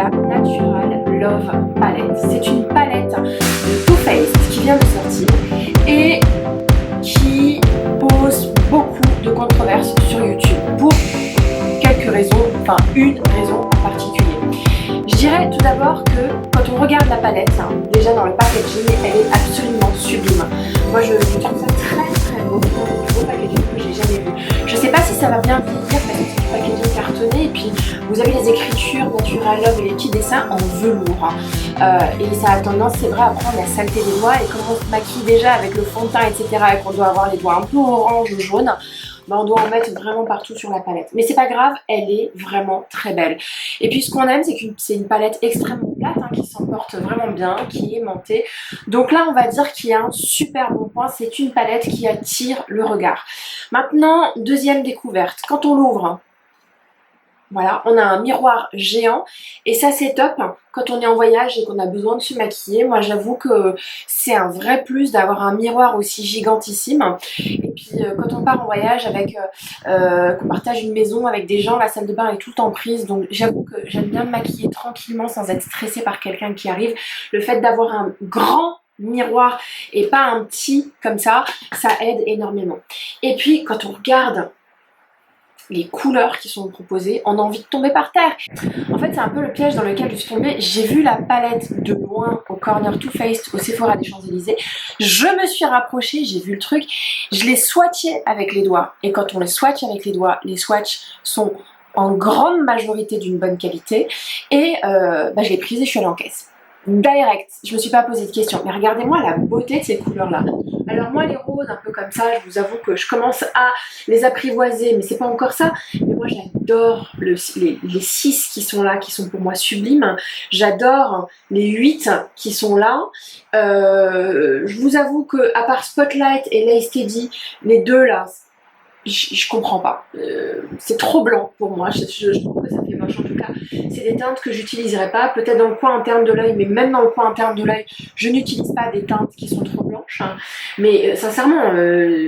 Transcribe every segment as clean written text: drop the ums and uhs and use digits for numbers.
la Natural Love Palette. C'est une palette de Too Faced qui vient de sortir et qui pose beaucoup de controverses sur YouTube pour quelques raisons, enfin une raison en particulier. Je dirais tout d'abord que quand on regarde la palette, déjà dans le packaging, elle est absolument sublime. Moi je trouve ça très beau, le plus beau packaging que j'ai jamais vu. Je sais pas si ça va bien vieillir parce que c'est du packaging cartonné et puis vous avez les écritures Natural Love et les petits dessins en velours. Et ça a tendance, c'est vrai, à prendre la saleté des doigts et comme on se maquille déjà avec le fond de teint, etc. et qu'on doit avoir les doigts un peu orange ou jaune, ben on doit en mettre vraiment partout sur la palette. Mais c'est pas grave, elle est vraiment très belle. Et puis ce qu'on aime, c'est que c'est une palette extrêmement plate, qui s'emporte vraiment bien, qui est aimantée. Donc là, on va dire qu'il y a un super bon point, c'est une palette qui attire le regard. Maintenant, deuxième découverte, quand on l'ouvre, voilà, on a un miroir géant et ça c'est top quand on est en voyage et qu'on a besoin de se maquiller. Moi j'avoue que c'est un vrai plus d'avoir un miroir aussi gigantissime. Et puis quand on part en voyage avec, qu'on partage une maison avec des gens, la salle de bain est tout en prise. Donc j'avoue que j'aime bien me maquiller tranquillement sans être stressée par quelqu'un qui arrive. Le fait d'avoir un grand miroir et pas un petit comme ça aide énormément. Et puis quand on regarde les couleurs qui sont proposées, on a envie de tomber par terre. En fait, c'est un peu le piège dans lequel je suis tombée. J'ai vu la palette de loin au corner Too Faced au Sephora des Champs-Élysées. Je me suis rapprochée, j'ai vu le truc. Je l'ai swatché avec les doigts. Et quand on les swatch avec les doigts, les swatchs sont en grande majorité d'une bonne qualité. Et je l'ai prise et je suis allée en caisse. Direct, je me suis pas posé de questions, mais regardez-moi la beauté de ces couleurs là. Alors moi les roses un peu comme ça, je vous avoue que je commence à les apprivoiser, mais c'est pas encore ça. Mais moi j'adore les 6 qui sont là, qui sont pour moi sublimes. J'adore les 8 qui sont là. Je vous avoue que à part Spotlight et Lace Teddy, les deux là, je comprends pas. C'est trop blanc pour moi. Je trouve que ça fait moche en tout cas. C'est des teintes que j'utiliserai pas. Peut-être dans le coin interne de l'œil, mais même dans le coin interne de l'œil, je n'utilise pas des teintes qui sont trop blanches. Mais sincèrement,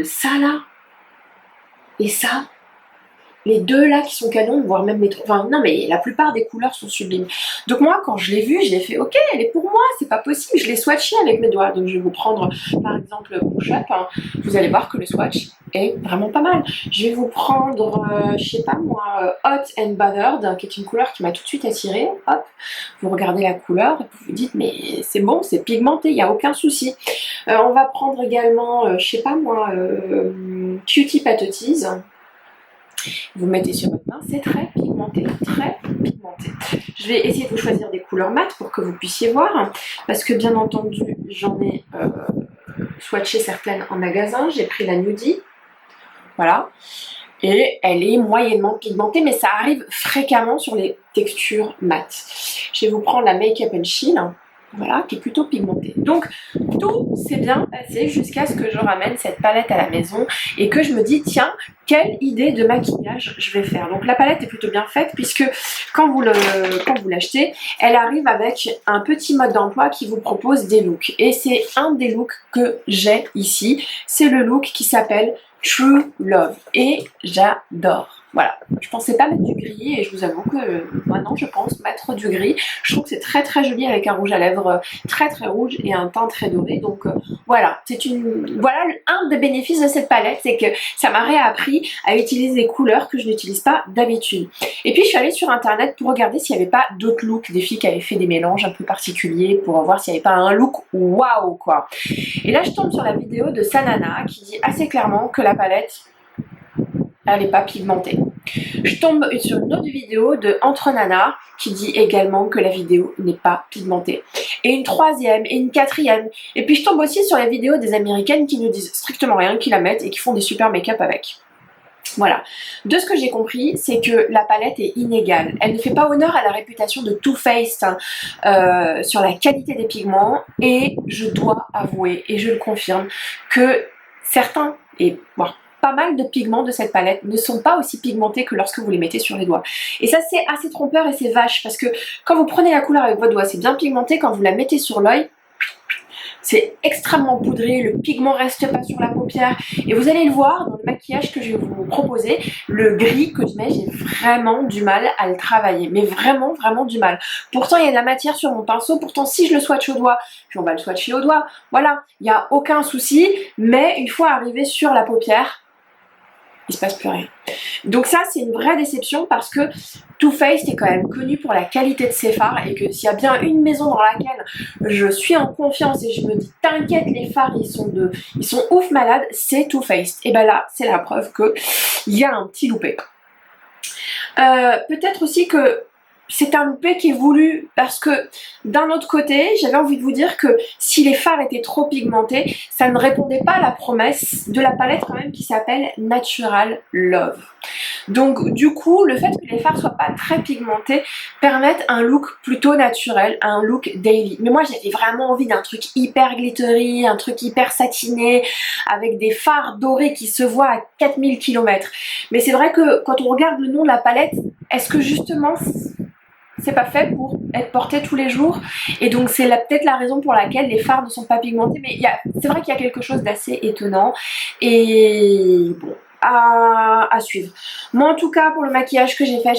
ça là et ça, les deux là qui sont canons, voire même les trois. Enfin, non, mais la plupart des couleurs sont sublimes. Donc, moi, quand je l'ai vue, je l'ai fait ok, elle est pour moi, c'est pas possible. Je l'ai swatché avec mes doigts. Donc, je vais vous prendre par exemple Push Up. Vous allez voir que le swatch est vraiment pas mal. Je vais vous prendre, je sais pas moi, Hot and Bothered, qui est une couleur qui m'a tout de suite attirée. Hop, vous regardez la couleur et vous vous dites, mais c'est bon, c'est pigmenté, il n'y a aucun souci. On va prendre également, je sais pas moi, Cutie Patooties. Vous mettez sur votre main, c'est très pigmenté, très pigmenté. Je vais essayer de vous choisir des couleurs mates pour que vous puissiez voir, parce que bien entendu, j'en ai swatché certaines en magasin. J'ai pris la Nudie, voilà, et elle est moyennement pigmentée, mais ça arrive fréquemment sur les textures mates. Je vais vous prendre la Make Up and Chill, voilà, qui est plutôt pigmentée. Donc tout s'est bien passé jusqu'à ce que je ramène cette palette à la maison et que je me dis tiens, quelle idée de maquillage je vais faire. Donc la palette est plutôt bien faite puisque quand vous l'achetez, elle arrive avec un petit mode d'emploi qui vous propose des looks. Et c'est un des looks que j'ai ici. C'est le look qui s'appelle True Love. Et j'adore. Voilà, je pensais pas mettre du gris et je vous avoue que maintenant je pense mettre du gris. Je trouve que c'est très joli avec un rouge à lèvres très rouge et un teint très doré. Donc voilà, voilà un des bénéfices de cette palette, c'est que ça m'a réappris à utiliser des couleurs que je n'utilise pas d'habitude. Et puis je suis allée sur internet pour regarder s'il n'y avait pas d'autres looks, des filles qui avaient fait des mélanges un peu particuliers pour voir s'il n'y avait pas un look waouh quoi. Et là je tombe sur la vidéo de Sanana qui dit assez clairement que la palette elle n'est pas pigmentée. Je tombe sur une autre vidéo de Entre Nana qui dit également que la vidéo n'est pas pigmentée. Et une troisième, et une quatrième. Et puis je tombe aussi sur les vidéos des américaines qui ne disent strictement rien, qui la mettent et qui font des super make-up avec. Voilà. De ce que j'ai compris, c'est que la palette est inégale. Elle ne fait pas honneur à la réputation de Too Faced sur la qualité des pigments. Et je dois avouer, et je le confirme, que certains, et bon, pas mal de pigments de cette palette ne sont pas aussi pigmentés que lorsque vous les mettez sur les doigts. Et ça c'est assez trompeur et c'est vache parce que quand vous prenez la couleur avec votre doigt c'est bien pigmenté, quand vous la mettez sur l'œil c'est extrêmement poudré, le pigment reste pas sur la paupière et vous allez le voir dans le maquillage que je vais vous proposer, le gris que je mets, j'ai vraiment du mal à le travailler, mais vraiment du mal. Pourtant il y a de la matière sur mon pinceau, pourtant si je le swatch au doigt, puis on va le swatcher au doigt, voilà, il n'y a aucun souci, mais une fois arrivé sur la paupière, il se passe plus rien. Donc ça c'est une vraie déception parce que Too Faced est quand même connu pour la qualité de ses fards et que s'il y a bien une maison dans laquelle je suis en confiance et je me dis t'inquiète les fards ils sont ouf malades, c'est Too Faced. Et ben là c'est la preuve que il y a un petit loupé. Peut-être aussi que c'est un loupé qui est voulu parce que d'un autre côté, j'avais envie de vous dire que si les fards étaient trop pigmentés, ça ne répondait pas à la promesse de la palette quand même qui s'appelle Natural Love. Donc du coup, le fait que les fards soient pas très pigmentés permettent un look plutôt naturel, un look daily. Mais moi j'avais vraiment envie d'un truc hyper glittery, un truc hyper satiné, avec des fards dorés qui se voient à 4000 km. Mais c'est vrai que quand on regarde le nom de la palette, est-ce que justement c'est pas fait pour être porté tous les jours et donc c'est peut-être la raison pour laquelle les fards ne sont pas pigmentés, mais c'est vrai qu'il y a quelque chose d'assez étonnant et bon, à suivre. Moi en tout cas pour le maquillage que j'ai fait,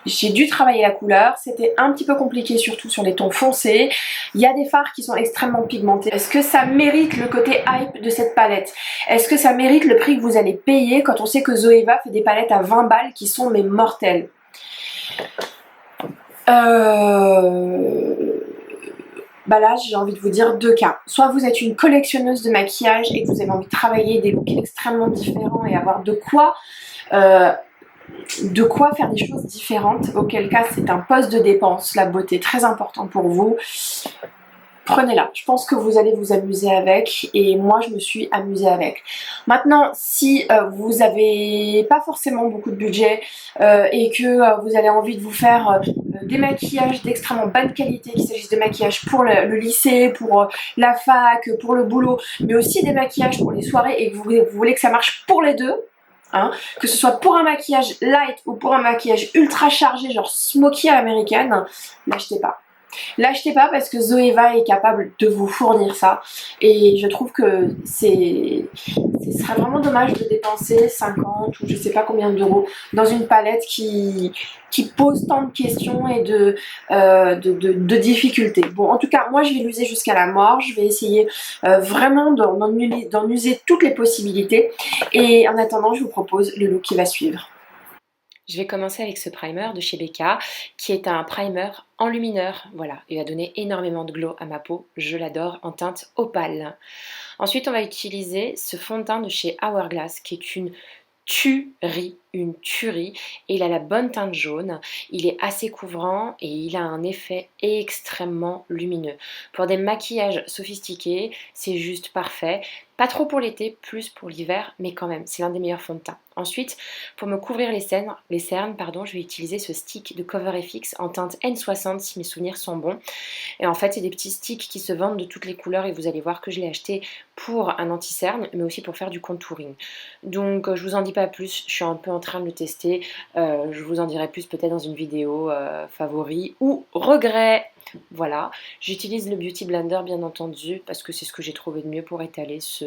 j'ai dû travailler la couleur, c'était un petit peu compliqué surtout sur les tons foncés. Il y a des fards qui sont extrêmement pigmentés. Est-ce que ça mérite le côté hype de cette palette? Est-ce que ça mérite le prix que vous allez payer quand on sait que Zoeva fait des palettes à 20 balles qui sont mais mortelles? Bah là j'ai envie de vous dire deux cas. Soit vous êtes une collectionneuse de maquillage et que vous avez envie de travailler des looks extrêmement différents et avoir de quoi faire des choses différentes, auquel cas c'est un poste de dépense, la beauté très important pour vous. Prenez-la, je pense que vous allez vous amuser avec et moi je me suis amusée avec. Maintenant si vous n'avez pas forcément beaucoup de budget et que vous avez envie de vous faire des maquillages d'extrêmement bonne qualité, qu'il s'agisse de maquillage pour le lycée, pour la fac, pour le boulot, mais aussi des maquillages pour les soirées et que vous voulez que ça marche pour les deux, hein, que ce soit pour un maquillage light ou pour un maquillage ultra chargé genre smoky à l'américaine, n'achetez pas. L'achetez pas parce que Zoeva est capable de vous fournir ça et je trouve que ce serait vraiment dommage de dépenser 50 ou je sais pas combien d'euros dans une palette qui pose tant de questions et de difficultés. Bon en tout cas moi je vais l'user jusqu'à la mort, je vais essayer vraiment d'en user toutes les possibilités et en attendant je vous propose le look qui va suivre. Je vais commencer avec ce primer de chez Becca, qui est un primer enlumineur. Voilà, il va donner énormément de glow à ma peau. Je l'adore en teinte opale. Ensuite, on va utiliser ce fond de teint de chez Hourglass, qui est une tuerie, et il a la bonne teinte jaune, il est assez couvrant et il a un effet extrêmement lumineux. Pour des maquillages sophistiqués, c'est juste parfait. Pas trop pour l'été, plus pour l'hiver, mais quand même, c'est l'un des meilleurs fonds de teint. Ensuite, pour me couvrir les cernes, je vais utiliser ce stick de CoverFX en teinte N60 si mes souvenirs sont bons. Et en fait, c'est des petits sticks qui se vendent de toutes les couleurs et vous allez voir que je l'ai acheté pour un anti-cerne, mais aussi pour faire du contouring. Donc, je vous en dis pas plus, je suis un peu en train de le tester. Je vous en dirai plus peut-être dans une vidéo favori ou regret. Voilà, j'utilise le Beauty Blender bien entendu parce que c'est ce que j'ai trouvé de mieux pour étaler ce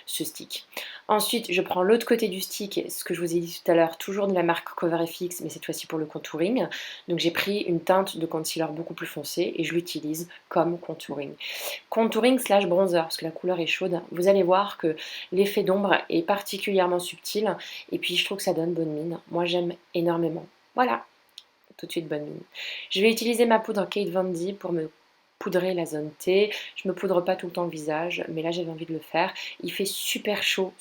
stick. Ensuite, je prends l'autre côté du stick, ce que je vous ai dit tout à l'heure, toujours de la marque CoverFX, mais cette fois-ci pour le contouring. Donc j'ai pris une teinte de concealer beaucoup plus foncée et je l'utilise comme contouring. Contouring slash bronzer, parce que la couleur est chaude. Vous allez voir que l'effet d'ombre est particulièrement subtil et puis je trouve que ça donne bonne mine. Moi j'aime énormément. Voilà, tout de suite bonne mine. Je vais utiliser ma poudre Kate Von D pour me poudrer la zone T. Je me poudre pas tout le temps le visage, mais là j'avais envie de le faire. Il fait super chaud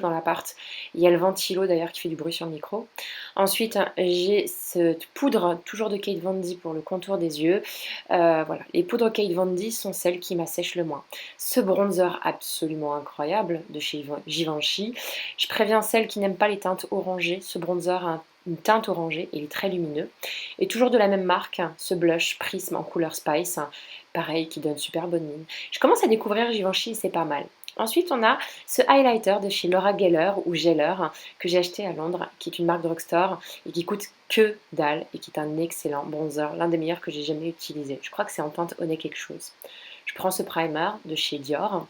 dans l'appart. Il y a le ventilo d'ailleurs qui fait du bruit sur le micro. Ensuite, j'ai cette poudre toujours de Kate Von D pour le contour des yeux. Voilà, les poudres Kate Von D sont celles qui m'assèchent le moins. Ce bronzer absolument incroyable de chez Givenchy. Je préviens celles qui n'aiment pas les teintes orangées. Ce bronzer a une teinte orangée et il est très lumineux. Et toujours de la même marque, ce blush Prisme en couleur Spice, pareil qui donne super bonne mine. Je commence à découvrir Givenchy, c'est pas mal. Ensuite, on a ce highlighter de chez Laura Geller ou Geller que j'ai acheté à Londres, qui est une marque drugstore et qui coûte que dalle et qui est un excellent bronzer, l'un des meilleurs que j'ai jamais utilisé. Je crois que c'est en teinte Honey quelque chose. je prends ce primer de chez Dior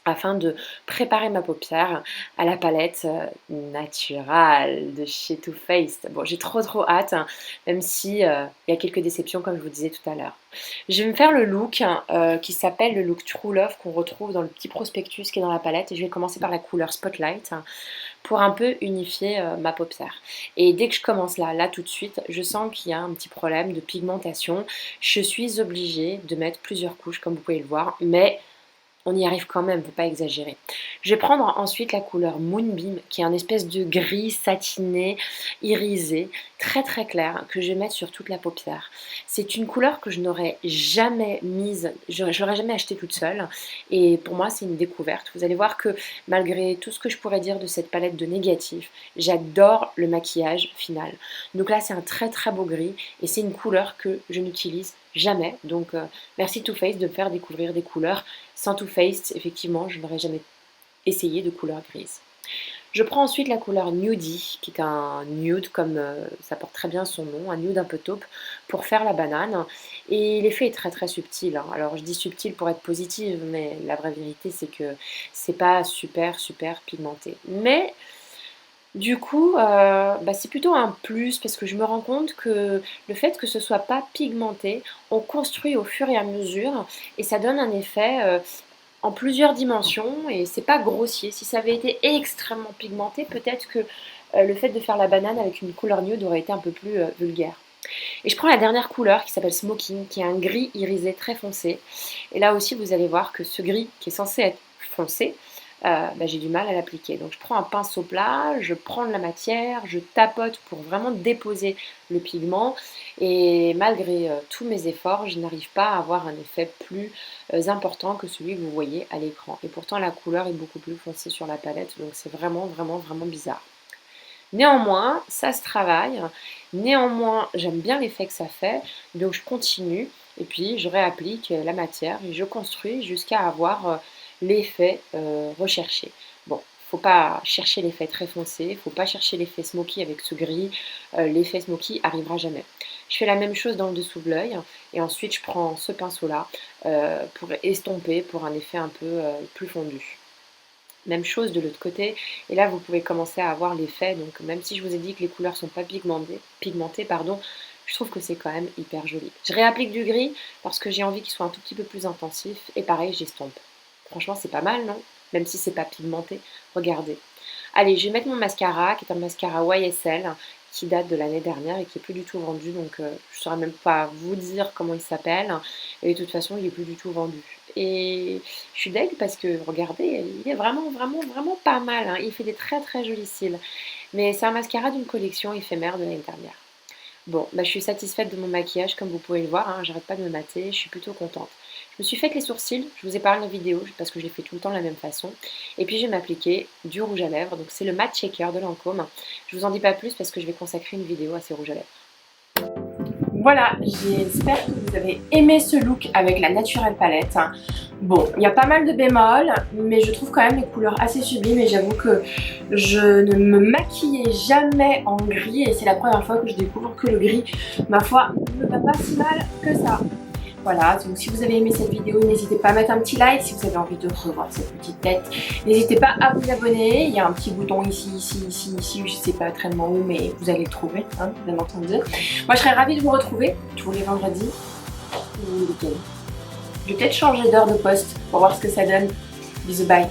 afin de préparer ma paupière à la palette naturelle de chez Too Faced. Bon, j'ai trop hâte, hein, même si il y a quelques déceptions comme je vous disais tout à l'heure. Je vais me faire le look qui s'appelle le look True Love qu'on retrouve dans le petit prospectus qui est dans la palette et je vais commencer par la couleur Spotlight pour un peu unifier ma paupière. Et dès que je commence là tout de suite, je sens qu'il y a un petit problème de pigmentation. Je suis obligée de mettre plusieurs couches comme vous pouvez le voir, mais on y arrive quand même, il ne faut pas exagérer. Je vais prendre ensuite la couleur Moonbeam, qui est un espèce de gris satiné, irisé, très très clair, que je vais mettre sur toute la paupière. C'est une couleur que je n'aurais jamais mise, je n'aurais jamais achetée toute seule. Et pour moi, c'est une découverte. Vous allez voir que malgré tout ce que je pourrais dire de cette palette de négatif, j'adore le maquillage final. Donc là, c'est un très très beau gris et c'est une couleur que je n'utilise jamais. Donc merci Too Faced de me faire découvrir des couleurs. Sans Too Faced, effectivement, je n'aurais jamais essayé de couleur grise. Je prends ensuite la couleur Nudie, qui est un nude comme ça porte très bien son nom, un nude un peu taupe, pour faire la banane. Et l'effet est très très subtil, hein. Alors je dis subtil pour être positive, mais la vraie vérité c'est que c'est pas super pigmenté. Mais du coup, c'est plutôt un plus parce que je me rends compte que le fait que ce soit pas pigmenté, on construit au fur et à mesure et ça donne un effet en plusieurs dimensions et c'est pas grossier. Si ça avait été extrêmement pigmenté, peut-être que le fait de faire la banane avec une couleur nude aurait été un peu plus vulgaire. Et je prends la dernière couleur qui s'appelle Smoking, qui est un gris irisé très foncé. Et là aussi, vous allez voir que ce gris qui est censé être foncé, j'ai du mal à l'appliquer. Donc je prends un pinceau plat, je prends de la matière, je tapote pour vraiment déposer le pigment et malgré tous mes efforts, je n'arrive pas à avoir un effet plus important que celui que vous voyez à l'écran. Et pourtant la couleur est beaucoup plus foncée sur la palette, donc c'est vraiment bizarre. Néanmoins, ça se travaille. Néanmoins, j'aime bien l'effet que ça fait, donc je continue et puis je réapplique la matière et je construis jusqu'à avoir l'effet recherché. Bon, faut pas chercher l'effet très foncé, faut pas chercher l'effet smoky avec ce gris, l'effet smoky arrivera jamais. Je fais la même chose dans le dessous de l'œil et ensuite je prends ce pinceau là pour estomper pour un effet un peu plus fondu. Même chose de l'autre côté, et là vous pouvez commencer à avoir l'effet, donc même si je vous ai dit que les couleurs sont pas pigmentées, je trouve que c'est quand même hyper joli. Je réapplique du gris parce que j'ai envie qu'il soit un tout petit peu plus intensif, et pareil j'estompe. Franchement c'est pas mal, non? Même si c'est pas pigmenté, regardez. Allez, je vais mettre mon mascara, qui est un mascara YSL, qui date de l'année dernière et qui est plus du tout vendu, donc je ne saurais même pas vous dire comment il s'appelle, et de toute façon il est plus du tout vendu. Et je suis deg parce que regardez, il est vraiment pas mal, hein. Il fait des très très jolis cils, mais c'est un mascara d'une collection éphémère de l'année dernière. Bon, je suis satisfaite de mon maquillage comme vous pouvez le voir, hein, j'arrête pas de me mater, je suis plutôt contente. Je me suis fait les sourcils, je vous ai parlé en vidéo parce que je les fais tout le temps de la même façon. Et puis je vais m'appliquer du rouge à lèvres, donc c'est le Matte Shaker de Lancôme. Je vous en dis pas plus parce que je vais consacrer une vidéo à ces rouges à lèvres. Voilà, j'espère que vous avez aimé ce look avec la Natural Palette. Bon, il y a pas mal de bémols, mais je trouve quand même les couleurs assez sublimes et j'avoue que je ne me maquillais jamais en gris et c'est la première fois que je découvre que le gris, ma foi, ne va pas si mal que ça. Voilà, donc si vous avez aimé cette vidéo, n'hésitez pas à mettre un petit like. Si vous avez envie de revoir cette petite tête, n'hésitez pas à vous abonner. Il y a un petit bouton ici, je sais pas très où, mais vous allez le trouver, hein, bien entendu. Moi, je serais ravie de vous retrouver tous les vendredis ou le week-end. Je vais peut-être changer d'heure de poste pour voir ce que ça donne. Bisous, bye.